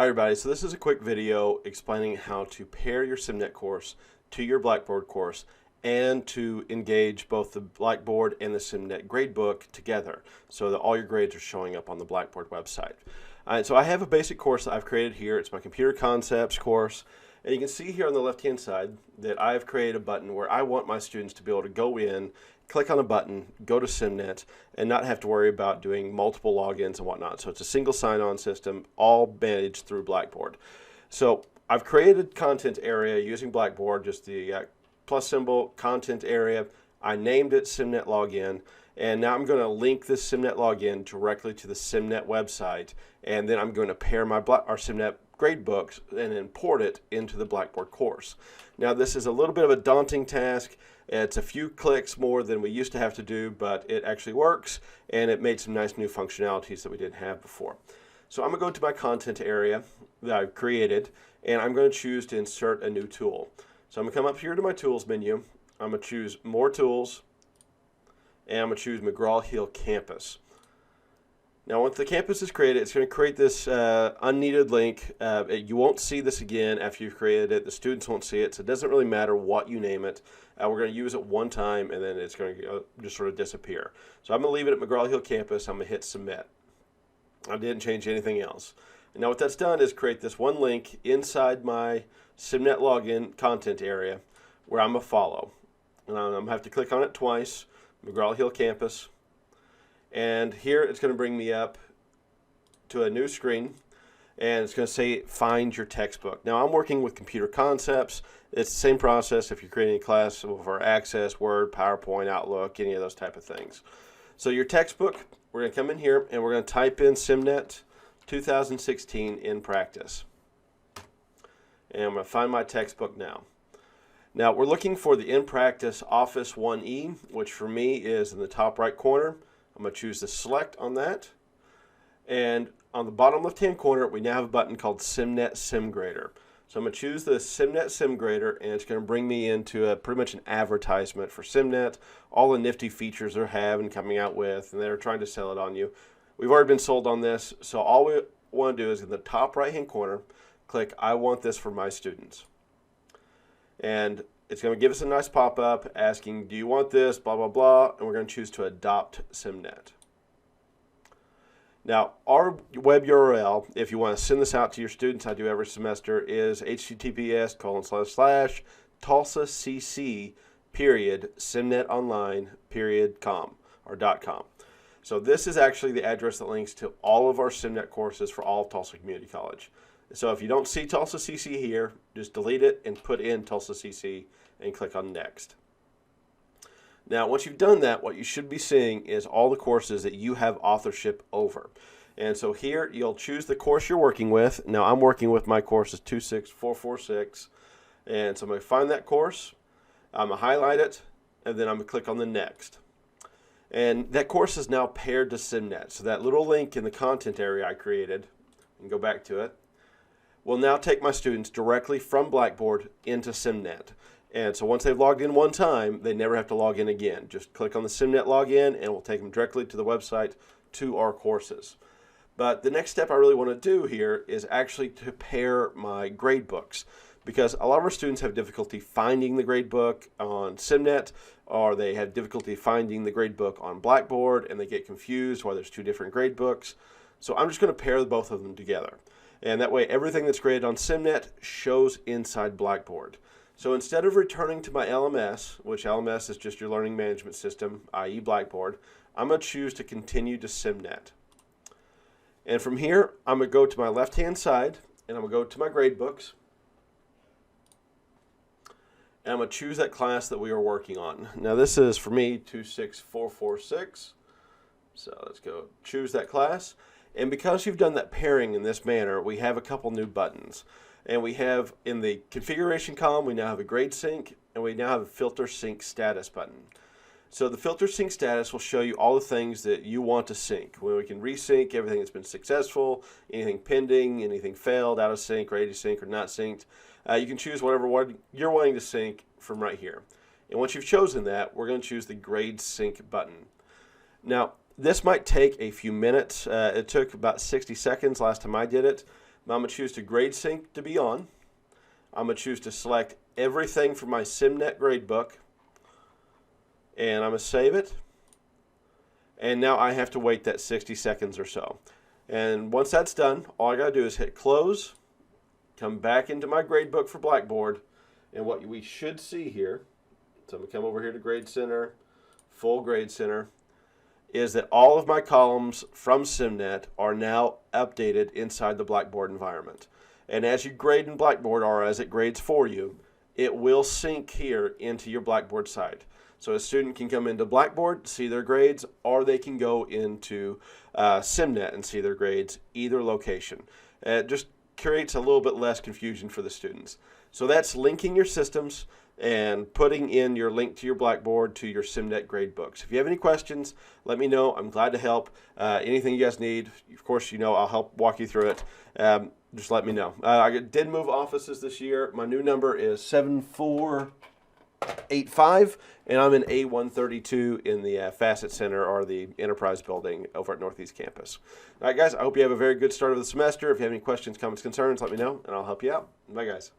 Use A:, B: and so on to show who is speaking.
A: Hi everybody, so this is a quick video explaining how to pair your Simnet course to your Blackboard course and to engage both the Blackboard and the Simnet gradebook together so that all your grades are showing up on the Blackboard website. So I have a basic course that I've created here. It's my computer concepts course, and you can see here on the left hand side that I've created a button where I want my students to be able to go in, click on a button, go to Simnet, and not have to worry about doing multiple logins and whatnot. So it's a single sign-on system, all managed through Blackboard. So I've created content area using Blackboard, just the plus symbol, content area. I named it Simnet Login, and now I'm going to link this Simnet Login directly to the Simnet website, and then I'm going to pair my our Simnet gradebooks and import it into the Blackboard course. Now this is a little bit of a daunting task. It's a few clicks more than we used to have to do, but it actually works, and it made some nice new functionalities that we didn't have before. So I'm going to go to my content area that I've created, and I'm going to choose to insert a new tool. So I'm going to come up here to my tools menu. I'm going to choose more tools, and I'm going to choose McGraw-Hill Campus. Now once the campus is created, it's going to create this unneeded link. You won't see this again after you've created it. The students won't see it, so it doesn't really matter what you name it. We're going to use it one time, and then it's going to just sort of disappear. So I'm going to leave it at McGraw-Hill Campus. I'm going to hit Submit. I didn't change anything else. And now what that's done is create this one link inside my Simnet Login content area where I'm going to follow. And I'm going to have to click on it twice, McGraw-Hill Campus. And here it's going to bring me up to a new screen, and it's going to say find your textbook. Now I'm working with computer concepts. It's the same process if you're creating a class for Access, Word, PowerPoint, Outlook, any of those type of things. So your textbook, we're going to come in here and we're going to type in Simnet 2016 in practice. And I'm going to find my textbook now. Now we're looking for the in practice Office 1E, which for me is in the top right corner. I'm going to choose the select on that, and on the bottom left hand corner we now have a button called Simnet SimGrader. So I'm going to choose the Simnet SimGrader, and it's going to bring me into pretty much an advertisement for Simnet, all the nifty features they're having coming out with, and they're trying to sell it on you. We've already been sold on this, so all we want to do is in the top right hand corner click I want this for my students, and it's going to give us a nice pop-up asking, do you want this, blah, blah, blah, and we're going to choose to adopt Simnet. Now, our web URL, if you want to send this out to your students, I do every semester, is https://tulsacc.simnetonline.com or .com. So this is actually the address that links to all of our Simnet courses for all of Tulsa Community College. So if you don't see Tulsa CC here, just delete it and put in Tulsa CC and click on Next. Now, once you've done that, what you should be seeing is all the courses that you have authorship over. And so here, you'll choose the course you're working with. Now, I'm working with my course is 26446. And so I'm going to find that course, I'm going to highlight it, and then I'm going to click on the Next. And that course is now paired to Simnet. So that little link in the content area I created, and go back to it, will now take my students directly from Blackboard into Simnet. And so once they've logged in one time, they never have to log in again. Just click on the Simnet login and we'll take them directly to the website to our courses. But the next step I really want to do here is actually to pair my gradebooks, because a lot of our students have difficulty finding the gradebook on Simnet, or they have difficulty finding the gradebook on Blackboard, and they get confused why there's two different gradebooks. So I'm just going to pair both of them together. And that way everything that's graded on Simnet shows inside Blackboard. So instead of returning to my LMS, which LMS is just your learning management system, i.e. Blackboard, I'm going to choose to continue to Simnet. And from here, I'm going to go to my left-hand side, and I'm going to go to my gradebooks. And I'm going to choose that class that we are working on. Now this is, for me, 26446. So let's go choose that class. And because you've done that pairing in this manner, we have a couple new buttons. And we have, in the configuration column, we now have a grade sync, and we now have a filter sync status button. So the filter sync status will show you all the things that you want to sync. Where we can resync everything that's been successful, anything pending, anything failed, out of sync, ready to sync, or not synced. You can choose whatever one you're wanting to sync from right here. And once you've chosen that, we're going to choose the grade sync button. Now, this might take a few minutes. It took about 60 seconds last time I did it. I'm going to choose to grade sync to be on. I'm going to choose to select everything from my Simnet gradebook, and I'm going to save it. And now I have to wait that 60 seconds or so. And once that's done, all I got to do is hit close, come back into my gradebook for Blackboard, and what we should see here, so I'm going to come over here to Grade Center, Full Grade Center, is that all of my columns from Simnet are now updated inside the Blackboard environment. And as you grade in Blackboard, or as it grades for you, it will sync here into your Blackboard site. So a student can come into Blackboard, see their grades, or they can go into Simnet and see their grades, either location. It just creates a little bit less confusion for the students. So that's linking your systems and putting in your link to your Blackboard to your Simnet gradebooks. If you have any questions, let me know. I'm glad to help. Anything you guys need, of course, you know, I'll help walk you through it. Just let me know. I did move offices this year. My new number is 7485, and I'm in A132 in the Facet Center, or the Enterprise Building over at Northeast Campus. All right, guys, I hope you have a very good start of the semester. If you have any questions, comments, concerns, let me know, and I'll help you out. Bye, guys.